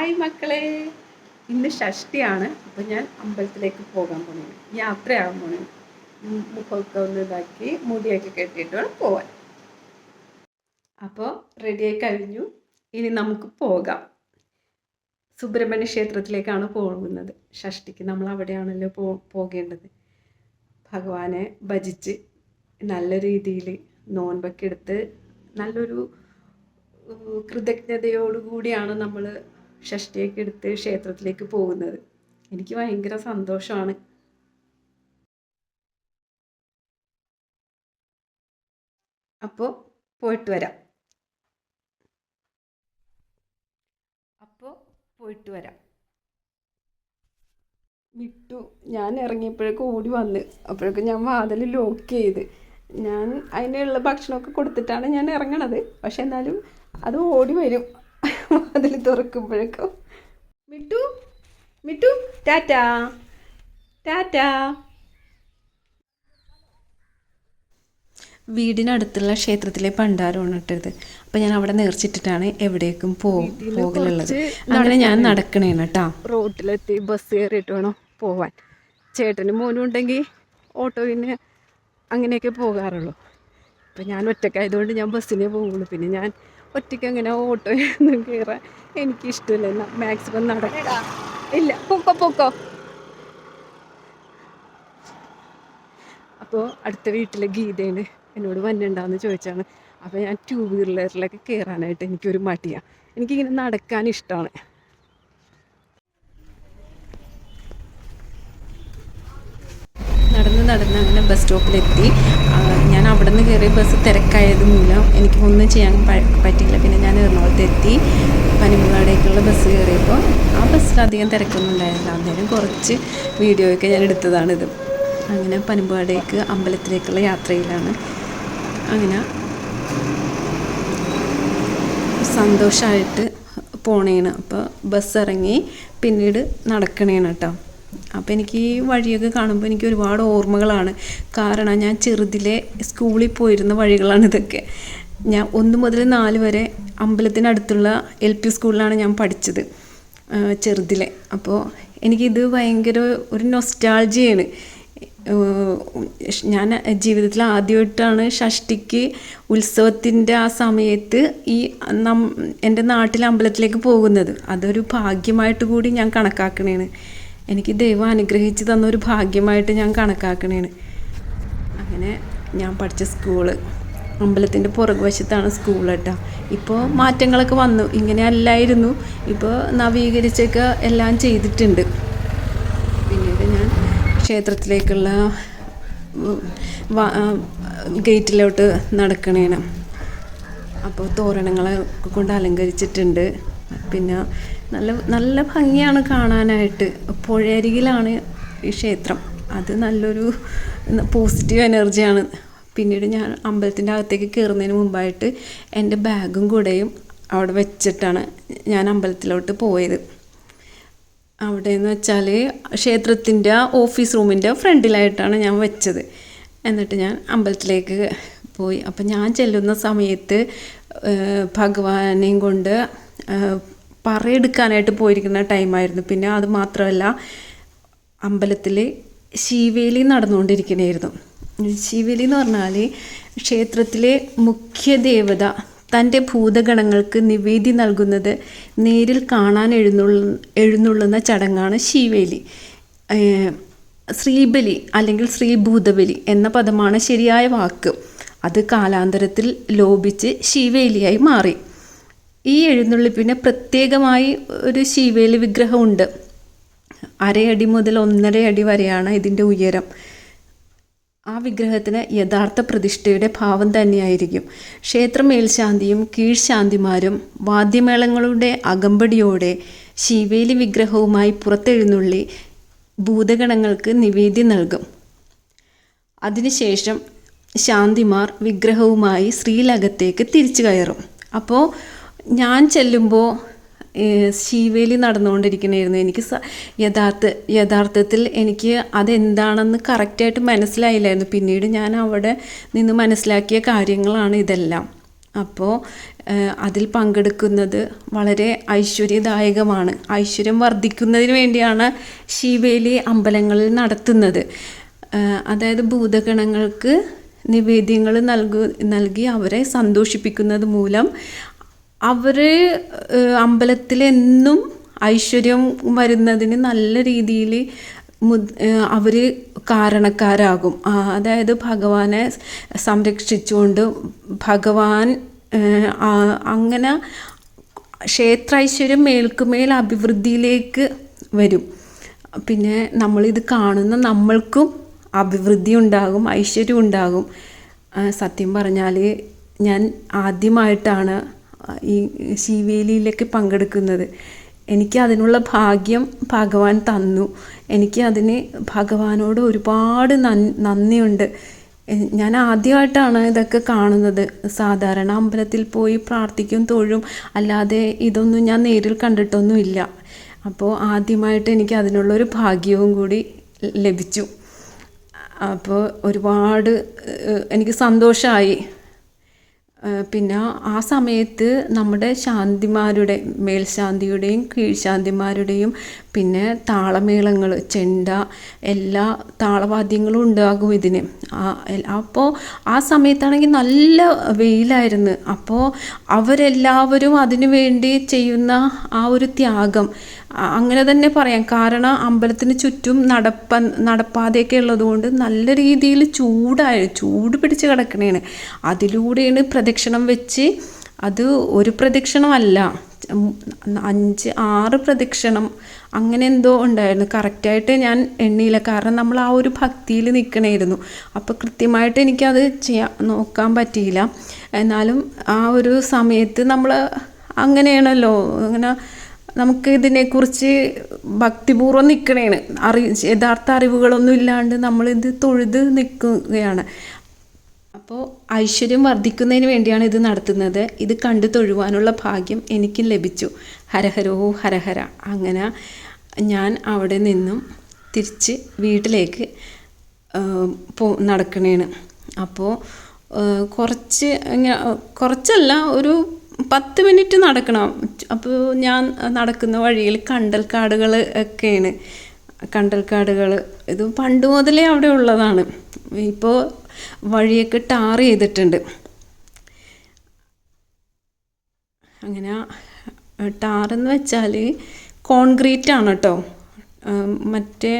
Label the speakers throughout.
Speaker 1: Hi മക്കളെ, ഇന്ന് ഷഷ്ടിയാണ്. അപ്പോൾ ഞാൻ അമ്പലത്തിലേക്ക് പോകാൻ പോണേ, യാത്രയാകാൻ പോണേ. മുഖമൊക്കെ ഒന്ന് ഇതാക്കി മുടിയൊക്കെ കെട്ടിയിട്ട് വേണം പോവാൻ. അപ്പോൾ റെഡിയായി കഴിഞ്ഞു. ഇനി നമുക്ക് പോകാം. സുബ്രഹ്മണ്യ ക്ഷേത്രത്തിലേക്കാണ് പോകുന്നത്. ഷഷ്ടിക്ക് നമ്മൾ അവിടെയാണല്ലോ പോകേണ്ടത്. ഭഗവാനെ ഭജിച്ച് നല്ല രീതിയിൽ നോൻപൊക്കെ എടുത്ത് നല്ലൊരു കൃതജ്ഞതയോടുകൂടിയാണ് നമ്മൾ ഷഷ്ടിയൊക്കെ എടുത്ത് ക്ഷേത്രത്തിലേക്ക് പോകുന്നത്. എനിക്ക് ഭയങ്കര സന്തോഷമാണ്. അപ്പോൾ പോയിട്ട് വരാം. വിട്ടു. ഞാൻ ഇറങ്ങിയപ്പോഴേക്കും ഓടി വന്ന്, അപ്പോഴേക്കും ഞാൻ വാതിൽ ലോക്ക് ചെയ്ത്. ഞാൻ അതിനുള്ള ഭക്ഷണമൊക്കെ കൊടുത്തിട്ടാണ് ഞാൻ ഇറങ്ങണത്. പക്ഷെ എന്നാലും അത് ഓടി വരും വാതിൽ തുറക്കുമ്പോഴേക്കും. മിട്ടു മിട്ടു ടാറ്റാ ടാറ്റാ. വീടിനടുത്തുള്ള ക്ഷേത്രത്തിലെ പണ്ടാരമാണ് ഇട്ടത്. അപ്പം ഞാൻ അവിടെ നേർച്ചിട്ടിട്ടാണ് എവിടേക്കും പോകലുള്ളത്. അങ്ങനെ ഞാൻ നടക്കണേണ് കേട്ടോ. റോട്ടിലെത്തി ബസ് കയറിയിട്ട് വേണം പോവാൻ. ചേട്ടനും മോനും ഉണ്ടെങ്കിൽ ഓട്ടോയിന് അങ്ങനെയൊക്കെ പോകാറുള്ളൂ. അപ്പം ഞാൻ ഒറ്റക്കായതുകൊണ്ട് ഞാൻ ബസ്സിനേ പോകുള്ളൂ. പിന്നെ ഞാൻ ഒറ്റയ്ക്ക് അങ്ങനെ ഓട്ടോയൊന്നും കയറാൻ എനിക്കിഷ്ടമില്ല. മാക്സിമം നടക്കാം. ഇല്ല, പൊക്കോ. അപ്പോൾ അടുത്ത വീട്ടിലെ ഗീതേന് എന്നോട് വന്നിട്ടുണ്ടാന്ന് ചോദിച്ചാണ്. അപ്പോൾ ഞാൻ 2 വീലറിലൊക്കെ കയറാനായിട്ട് എനിക്കൊരു മടിയാണ്. എനിക്കിങ്ങനെ നടക്കാൻ ഇഷ്ടമാണ്. നടന്ന് അങ്ങനെ ബസ് സ്റ്റോപ്പിലെത്തി. ഞാൻ അവിടെ നിന്ന് കയറിയ ബസ് തിരക്കായത് മൂലം എനിക്ക് ഒന്നും ചെയ്യാൻ പറ്റിയില്ല. പിന്നെ ഞാൻ എറണാകുളത്തെത്തി. പനിമൂളാടേക്കുള്ള ബസ് കയറിയപ്പോൾ ആ ബസ്സിലധികം തിരക്കൊന്നും ഉണ്ടായിരുന്നില്ല. അന്നേരം കുറച്ച് വീഡിയോയൊക്കെ ഞാൻ എടുത്തതാണിത്. അങ്ങനെ പനിമ്പാടേക്ക് അമ്പലത്തിലേക്കുള്ള യാത്രയിലാണ്. അങ്ങനെ സന്തോഷമായിട്ട് പോണേണ്. അപ്പോൾ ബസ് ഇറങ്ങി പിന്നീട് നടക്കണേണ് കേട്ടോ. അപ്പോൾ എനിക്ക് ഈ വഴിയൊക്കെ കാണുമ്പോൾ എനിക്ക് ഒരുപാട് ഓർമ്മകളാണ്. കാരണം ഞാൻ ചെറുതിലെ സ്കൂളിൽ പോയിരുന്ന വഴികളാണ് ഇതൊക്കെ. ഞാൻ 1 മുതൽ 4 വരെ അമ്പലത്തിനടുത്തുള്ള LP സ്കൂളിലാണ് ഞാൻ പഠിച്ചത് ചെറുതിലെ. അപ്പോൾ എനിക്കിത് ഭയങ്കര ഒരു നൊസ്റ്റാൾജിയാണ്. ഞാൻ ജീവിതത്തിൽ ആദ്യമായിട്ടാണ് ഷഷ്ടിക്ക് ഉത്സവത്തിൻ്റെ ആ സമയത്ത് എൻ്റെ നാട്ടിലെ അമ്പലത്തിലേക്ക് പോകുന്നത്. അതൊരു ഭാഗ്യമായിട്ട് കൂടി ഞാൻ കണക്കാക്കണേണ്. എനിക്ക് ദൈവം അനുഗ്രഹിച്ച് തന്നൊരു ഭാഗ്യമായിട്ട് ഞാൻ കണക്കാക്കണേണ്. അങ്ങനെ ഞാൻ പഠിച്ച സ്കൂള് അമ്പലത്തിൻ്റെ പുറകുവശത്താണ് സ്കൂൾ കേട്ടോ. ഇപ്പോൾ മാറ്റങ്ങളൊക്കെ വന്നു. ഇങ്ങനെ അല്ലായിരുന്നു. ഇപ്പോൾ നവീകരിച്ചൊക്കെ എല്ലാം ചെയ്തിട്ടുണ്ട്. പിന്നീട് ഞാൻ ക്ഷേത്രത്തിലേക്കുള്ള ഗേറ്റിലോട്ട് നടക്കണേണ്. അപ്പോൾ തോരണങ്ങളൊക്കെ കൊണ്ട് അലങ്കരിച്ചിട്ടുണ്ട്. പിന്നെ നല്ല ഭംഗിയാണ് കാണാനായിട്ട്. പുഴയരികിലാണ് ഈ ക്ഷേത്രം. അത് നല്ലൊരു പോസിറ്റീവ് എനർജിയാണ്. പിന്നീട് ഞാൻ അമ്പലത്തിൻ്റെ അകത്തേക്ക് കയറുന്നതിന് മുമ്പായിട്ട് എൻ്റെ ബാഗും കൂടെയും അവിടെ വെച്ചിട്ടാണ് ഞാൻ അമ്പലത്തിലോട്ട് പോയത്. അവിടെ എന്ന് വെച്ചാൽ ക്ഷേത്രത്തിൻ്റെ ഓഫീസ് റൂമിൻ്റെ ഫ്രണ്ടിലായിട്ടാണ് ഞാൻ വെച്ചത്. എന്നിട്ട് ഞാൻ അമ്പലത്തിലേക്ക് പോയി. അപ്പം ഞാൻ ചെല്ലുന്ന സമയത്ത് ഭഗവാനെയും കൊണ്ട് പറയെടുക്കാനായിട്ട് പോയിരിക്കുന്ന ടൈമായിരുന്നു. പിന്നെ അത് മാത്രമല്ല, അമ്പലത്തിൽ ശീവേലി നടന്നുകൊണ്ടിരിക്കണമായിരുന്നു. ശീവേലി എന്ന് പറഞ്ഞാൽ ക്ഷേത്രത്തിലെ മുഖ്യ ദേവത തൻ്റെ ഭൂതഗണങ്ങൾക്ക് നിവേദ്യം നൽകുന്നത് നേരിൽ കാണാൻ എഴുന്നള്ളുന്ന ചടങ്ങാണ് ശീവേലി. ശ്രീബലി അല്ലെങ്കിൽ ശ്രീഭൂതബലി എന്ന പദമാണ് ശരിയായ വാക്ക്. അത് കാലാന്തരത്തിൽ ലോപിച്ച് ശീവേലിയായി മാറി. ഈ എഴുന്നള്ളിപ്പിന് പ്രത്യേകമായി ഒരു ശീവേലി വിഗ്രഹമുണ്ട്. 1.5 അടി മുതൽ 1.5 അടി വരെയാണ് ഇതിൻ്റെ ഉയരം. ആ വിഗ്രഹത്തിന് യഥാർത്ഥ പ്രതിഷ്ഠയുടെ ഭാവം തന്നെയായിരിക്കും. ക്ഷേത്ര മേൽശാന്തിയും കീഴ്ശാന്തിമാരും വാദ്യമേളങ്ങളുടെ അകമ്പടിയോടെ ശീവേലി വിഗ്രഹവുമായി പുറത്തെഴുന്നള്ളി ഭൂതഗണങ്ങൾക്ക് നിവേദ്യം നൽകും. അതിനുശേഷം ശാന്തിമാർ വിഗ്രഹവുമായി ശ്രീലകത്തേക്ക് തിരിച്ചു കയറും. അപ്പോൾ ഞാൻ ചെല്ലുമ്പോൾ ശീവേലി നടന്നുകൊണ്ടിരിക്കണമായിരുന്നു. എനിക്ക് യഥാർത്ഥത്തിൽ എനിക്ക് അതെന്താണെന്ന് കറക്റ്റായിട്ട് മനസ്സിലായില്ലായിരുന്നു. പിന്നീട് ഞാൻ അവിടെ നിന്ന് മനസ്സിലാക്കിയ കാര്യങ്ങളാണ് ഇതെല്ലാം. അപ്പോൾ അതിൽ പങ്കെടുക്കുന്നത് വളരെ ഐശ്വര്യദായകമാണ്. ഐശ്വര്യം വർദ്ധിക്കുന്നതിന് വേണ്ടിയാണ് ശീവേലി അമ്പലങ്ങളിൽ നടത്തുന്നത്. അതായത് ഭൂതഗണങ്ങൾക്ക് നിവേദ്യങ്ങൾ നൽകി അവരെ സന്തോഷിപ്പിക്കുന്നത് മൂലം അവർ അമ്പലത്തിലെന്നും ഐശ്വര്യം വരുന്നതിന് നല്ല രീതിയിൽ അവർ കാരണക്കാരാകും. അതായത് ഭഗവാനെ സംരക്ഷിച്ചുകൊണ്ട് ഭഗവാൻ അങ്ങനെ ക്ഷേത്രൈശ്വര്യം മേൽക്കുമേൽ അഭിവൃദ്ധിയിലേക്ക് വരും. പിന്നെ നമ്മളിത് കാണുന്ന നമ്മൾക്കും അഭിവൃദ്ധി ഉണ്ടാകും, ഐശ്വര്യം ഉണ്ടാകും. സത്യം പറഞ്ഞാൽ ഞാൻ ആദ്യമായിട്ടാണ് ഈ ശീവേലിയിലേക്ക് പങ്കെടുക്കുന്നത്. എനിക്ക് അതിനുള്ള ഭാഗ്യം ഭഗവാൻ തന്നു. എനിക്ക് അതിന് ഭഗവാനോട് ഒരുപാട് നന്ദിയുണ്ട്. ഞാൻ ആദ്യമായിട്ടാണ് ഇതൊക്കെ കാണുന്നത്. സാധാരണ അമ്പലത്തിൽ പോയി പ്രാർത്ഥിക്കും, തൊഴും, അല്ലാതെ ഇതൊന്നും ഞാൻ നേരിൽ കണ്ടിട്ടൊന്നുമില്ല. അപ്പോൾ ആദ്യമായിട്ട് എനിക്ക് അതിനുള്ളൊരു ഭാഗ്യവും കൂടി ലഭിച്ചു. അപ്പോൾ ഒരുപാട് എനിക്ക് സന്തോഷമായി. പിന്നെ ആ സമയത്ത് നമ്മുടെ ശാന്തിമാരുടെ, മേൽശാന്തിയുടെയും കീഴ്ശാന്തിമാരുടെയും പിന്നെ താളമേളങ്ങൾ, ചെണ്ട, എല്ലാ താളവാദ്യങ്ങളും ഉണ്ടാകും ഇതിന്. അപ്പോൾ ആ സമയത്താണെങ്കിൽ നല്ല വെയിലായിരുന്നു. അപ്പോൾ അവരെല്ലാവരും അതിനു വേണ്ടി ചെയ്യുന്ന ആ ഒരു ത്യാഗം അങ്ങനെ തന്നെ പറയാം. കാരണം അമ്പലത്തിന് ചുറ്റും നടപ്പാതയൊക്കെ ഉള്ളതുകൊണ്ട് നല്ല രീതിയിൽ ചൂട് പിടിച്ച് കിടക്കണേണ്. അതിലൂടെയാണ് പ്രദക്ഷിണം വെച്ച്, അത് ഒരു പ്രദക്ഷിണമല്ല, 5-6 പ്രദക്ഷിണം അങ്ങനെ എന്തോ ഉണ്ടായിരുന്നു. കറക്റ്റായിട്ട് ഞാൻ എണ്ണിയില്ല, കാരണം നമ്മൾ ആ ഒരു ഭക്തിയിൽ നിൽക്കണമായിരുന്നു. അപ്പോൾ കൃത്യമായിട്ട് എനിക്കത് നോക്കാൻ പറ്റിയില്ല. എന്നാലും ആ ഒരു സമയത്ത് നമ്മൾ അങ്ങനെയാണല്ലോ, അങ്ങനെ നമുക്ക് ഇതിനെക്കുറിച്ച് ഭക്തിപൂർവ്വം നിൽക്കണേണ്. യഥാർത്ഥ അറിവുകളൊന്നും ഇല്ലാണ്ട് നമ്മളിത് തൊഴുത് നിൽക്കുകയാണ്. അപ്പോൾ ഐശ്വര്യം വർദ്ധിക്കുന്നതിന് വേണ്ടിയാണ് ഇത് നടത്തുന്നത്. ഇത് കണ്ടു തൊഴുവാനുള്ള ഭാഗ്യം എനിക്കും ലഭിച്ചു. ഹരഹരോ ഹരഹര. അങ്ങനെ ഞാൻ അവിടെ നിന്നും തിരിച്ച് വീട്ടിലേക്ക് നടക്കണേണ്. അപ്പോൾ കുറച്ചല്ല, ഒരു 10 മിനിറ്റ് നടക്കണം. അപ്പോൾ ഞാൻ നടക്കുന്ന വഴിയിൽ കണ്ടൽക്കാടുകൾ ഒക്കെയാണ്. കണ്ടൽക്കാടുകൾ ഇത് പണ്ട് മുതലേ അവിടെ ഉള്ളതാണ്. ഇപ്പോൾ വഴിയൊക്കെ ടാർ ചെയ്തിട്ടുണ്ട്. അങ്ങനെ ടാറെന്ന് വെച്ചാൽ കോൺക്രീറ്റ് ആണ് കേട്ടോ, മറ്റേ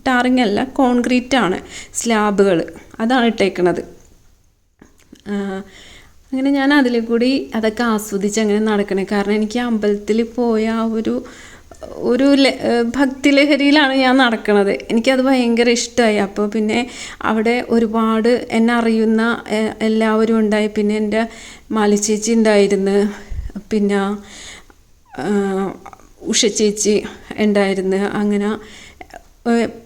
Speaker 1: ടാറിങ് അല്ല, കോൺക്രീറ്റ് ആണ്, സ്ലാബുകൾ അതാണ് ഇട്ടേക്കണത്. അങ്ങനെ ഞാൻ അതിൽ കൂടി അതൊക്കെ ആസ്വദിച്ച് അങ്ങനെ നടക്കണേ. കാരണം എനിക്ക് അമ്പലത്തിൽ പോയ ഒരു ഭക്തിലഹരിയിലാണ് ഞാൻ നടക്കണത്. എനിക്കത് ഭയങ്കര ഇഷ്ടമായി. അപ്പോൾ പിന്നെ അവിടെ ഒരുപാട് എന്നെ അറിയുന്ന എല്ലാവരും ഉണ്ടായി. പിന്നെ എൻ്റെ മാലിച്ചേച്ചി ഉണ്ടായിരുന്നു, പിന്നെ ഉഷ ചേച്ചി ഉണ്ടായിരുന്നു. അങ്ങനെ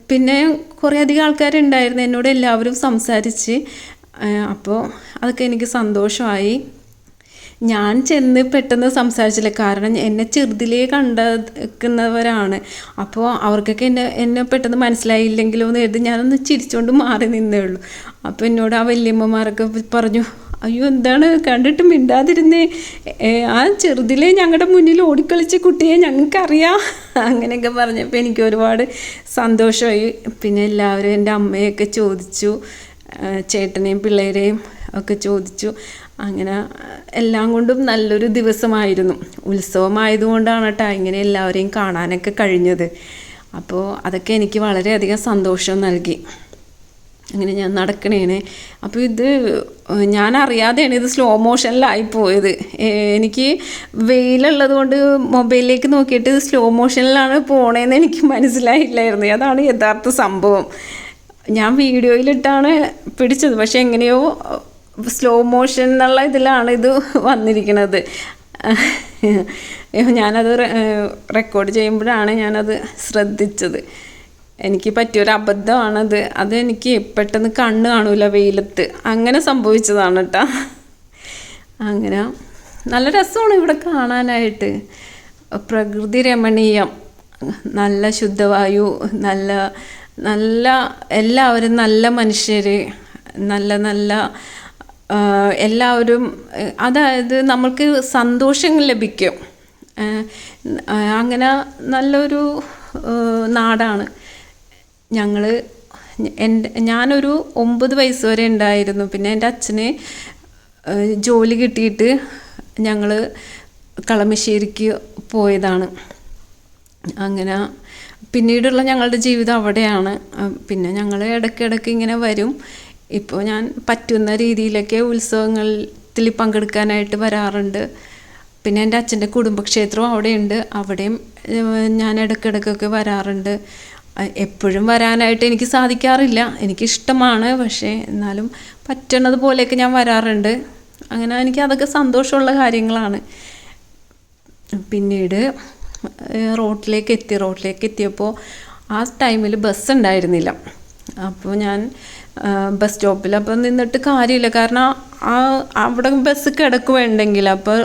Speaker 1: പിന്നെ കുറേയധികം ആൾക്കാരുണ്ടായിരുന്നു. എന്നോട് എല്ലാവരും സംസാരിച്ച്. അപ്പോൾ അതൊക്കെ എനിക്ക് സന്തോഷമായി. ഞാൻ ചെന്ന് പെട്ടെന്ന് സംസാരിച്ചില്ല, കാരണം എന്നെ ചെറുതിലേ കണ്ടിരിക്കുന്നവരാണ്. അപ്പോൾ അവർക്കൊക്കെ എന്നെ പെട്ടെന്ന് മനസ്സിലായില്ലെങ്കിലോ എന്ന് കരുതി ഞാനൊന്ന് ചിരിച്ചുകൊണ്ട് മാറി നിന്നേ ഉള്ളൂ. അപ്പോൾ എന്നോട് ആ വല്യമ്മമാരൊക്കെ പറഞ്ഞു, അയ്യോ എന്താണ് കണ്ടിട്ട് മിണ്ടാതിരുന്നേ, ആ ചെറുതിലേ ഞങ്ങളുടെ മുന്നിൽ ഓടിക്കളിച്ച കുട്ടിയെ ഞങ്ങൾക്കറിയാം അങ്ങനെയൊക്കെ പറഞ്ഞപ്പോൾ എനിക്ക് ഒരുപാട് സന്തോഷമായി. പിന്നെ എല്ലാവരും എൻ്റെ അമ്മയൊക്കെ ചോദിച്ചു, ചേട്ടനെയും പിള്ളേരെയും ഒക്കെ ചോദിച്ചു. അങ്ങനെ എല്ലാം കൊണ്ടും നല്ലൊരു ദിവസമായിരുന്നു. ഉത്സവമായതുകൊണ്ടാണ് കേട്ടോ ഇങ്ങനെ എല്ലാവരെയും കാണാനൊക്കെ കഴിഞ്ഞത്. അപ്പോൾ അതൊക്കെ എനിക്ക് വളരെയധികം സന്തോഷം നൽകി. അങ്ങനെ ഞാൻ നടക്കണേനെ. അപ്പോൾ ഇത് ഞാൻ അറിയാതെയാണ് ഇത് സ്ലോ മോഷനിലായി പോയത്. എനിക്ക് വെയിലുള്ളത് കൊണ്ട് മൊബൈലിലേക്ക് നോക്കിയിട്ട് ഇത് സ്ലോ മോഷനിലാണ് പോണേന്ന് എനിക്ക് മനസ്സിലായില്ലായിരുന്നു. അതാണ് യഥാർത്ഥ സംഭവം. ഞാൻ വീഡിയോയിലിട്ടാണ് പിടിച്ചത്, പക്ഷെ എങ്ങനെയോ സ്ലോ മോഷൻ എന്നുള്ള ഇതിലാണ് ഇത് വന്നിരിക്കുന്നത്. ഞാനത് റെക്കോർഡ് ചെയ്യുമ്പോഴാണ് ഞാനത് ശ്രദ്ധിച്ചത്. എനിക്ക് പറ്റിയൊരു അബദ്ധമാണത്. അതെനിക്ക് പെട്ടെന്ന് കണ്ണ് കാണൂല വെയിലത്ത്, അങ്ങനെ സംഭവിച്ചതാണ് കേട്ടോ. അങ്ങനെ നല്ല രസമാണ് ഇവിടെ കാണാനായിട്ട്. പ്രകൃതി രമണീയം, നല്ല ശുദ്ധവായു, നല്ല എല്ലാവരും നല്ല മനുഷ്യർ, നല്ല എല്ലാവരും അതായത് നമ്മൾക്ക് സന്തോഷം ലഭിക്കും. അങ്ങനെ നല്ലൊരു നാടാണ്. ഞാനൊരു 9 വയസ്സ് വരെ ഉണ്ടായിരുന്നു. പിന്നെ എൻ്റെ അച്ഛന് ജോലി കിട്ടിയിട്ട് ഞങ്ങൾ കളമശ്ശേരിക്ക് പോയതാണ്. അങ്ങനെ പിന്നീടുള്ള ഞങ്ങളുടെ ജീവിതം അവിടെയാണ്. പിന്നെ ഞങ്ങൾ ഇടയ്ക്കിടയ്ക്ക് ഇങ്ങനെ വരും. ഇപ്പോൾ ഞാൻ പറ്റുന്ന രീതിയിലൊക്കെ ഉത്സവങ്ങളിൽ പങ്കെടുക്കാനായിട്ട് വരാറുണ്ട്. പിന്നെ എൻ്റെ അച്ഛൻ്റെ കുടുംബക്ഷേത്രം അവിടെയുണ്ട്. അവിടെയും ഞാൻ ഇടയ്ക്കിടയ്ക്കൊക്കെ വരാറുണ്ട്. എപ്പോഴും വരാനായിട്ട് എനിക്ക് സാധിക്കാറില്ല. എനിക്കിഷ്ടമാണ്, പക്ഷേ എന്നാലും പറ്റണത് പോലെയൊക്കെ ഞാൻ വരാറുണ്ട്. അങ്ങനെ എനിക്ക് അതൊക്കെ സന്തോഷമുള്ള കാര്യങ്ങളാണ്. പിന്നീട് റോട്ടിലേക്ക് എത്തിയപ്പോൾ ആ ടൈമിൽ ബസ് ഉണ്ടായിരുന്നില്ല. അപ്പോൾ ഞാൻ ബസ് സ്റ്റോപ്പിൽ അപ്പോൾ നിന്നിട്ട് കാര്യമില്ല. കാരണം അവിടെ ബസ് കിടക്കുവേണ്ടെങ്കിൽ അപ്പോൾ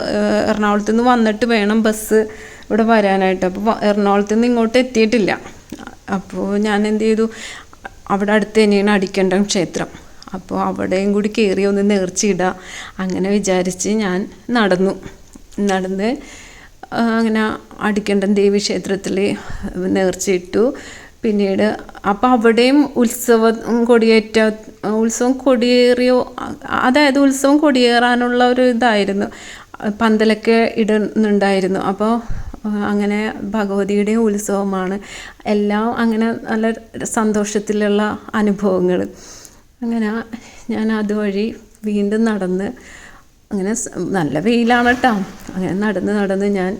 Speaker 1: എറണാകുളത്ത് നിന്ന് വന്നിട്ട് വേണം ബസ് ഇവിടെ വരാനായിട്ട്. അപ്പോൾ എറണാകുളത്ത് നിന്ന് ഇങ്ങോട്ട് എത്തിയിട്ടില്ല. അപ്പോൾ ഞാൻ എന്ത് ചെയ്തു, അവിടെ അടുത്ത് തന്നെയാണ് അടിക്കണ്ടം ക്ഷേത്രം. അപ്പോൾ അവിടെയും കൂടി കയറി ഒന്ന് നേർച്ചയിടുക അങ്ങനെ വിചാരിച്ച് ഞാൻ നടന്ന് അങ്ങനെ അടിക്കണ്ടം ദേവി ക്ഷേത്രത്തിൽ നേർച്ചയിട്ടു. പിന്നീട് അപ്പോൾ അവിടെയും ഉത്സവം കൊടിയേറിയോ, അതായത് ഉത്സവം കൊടിയേറാനുള്ള ഒരു ഇതായിരുന്നു. പന്തലൊക്കെ ഇടുന്നുണ്ടായിരുന്നു. അപ്പോൾ അങ്ങനെ ഭഗവതിയുടെയും ഉത്സവമാണ്. എല്ലാം അങ്ങനെ നല്ല സന്തോഷത്തിലുള്ള അനുഭവങ്ങൾ. അങ്ങനെ ഞാൻ അതുവഴി വീണ്ടും നടന്ന്, അങ്ങനെ നല്ല വെയിലാണ് കേട്ടോ. അങ്ങനെ നടന്ന് ഞാൻ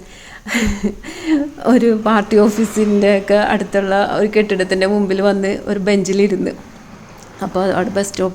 Speaker 1: ഒരു പാർട്ടി ഓഫീസിൻ്റെ ഒക്കെ അടുത്തുള്ള ഒരു കെട്ടിടത്തിൻ്റെ മുമ്പിൽ വന്ന് ഒരു ബെഞ്ചിലിരുന്ന്. അപ്പോൾ അവിടെ ബസ് സ്റ്റോപ്പ്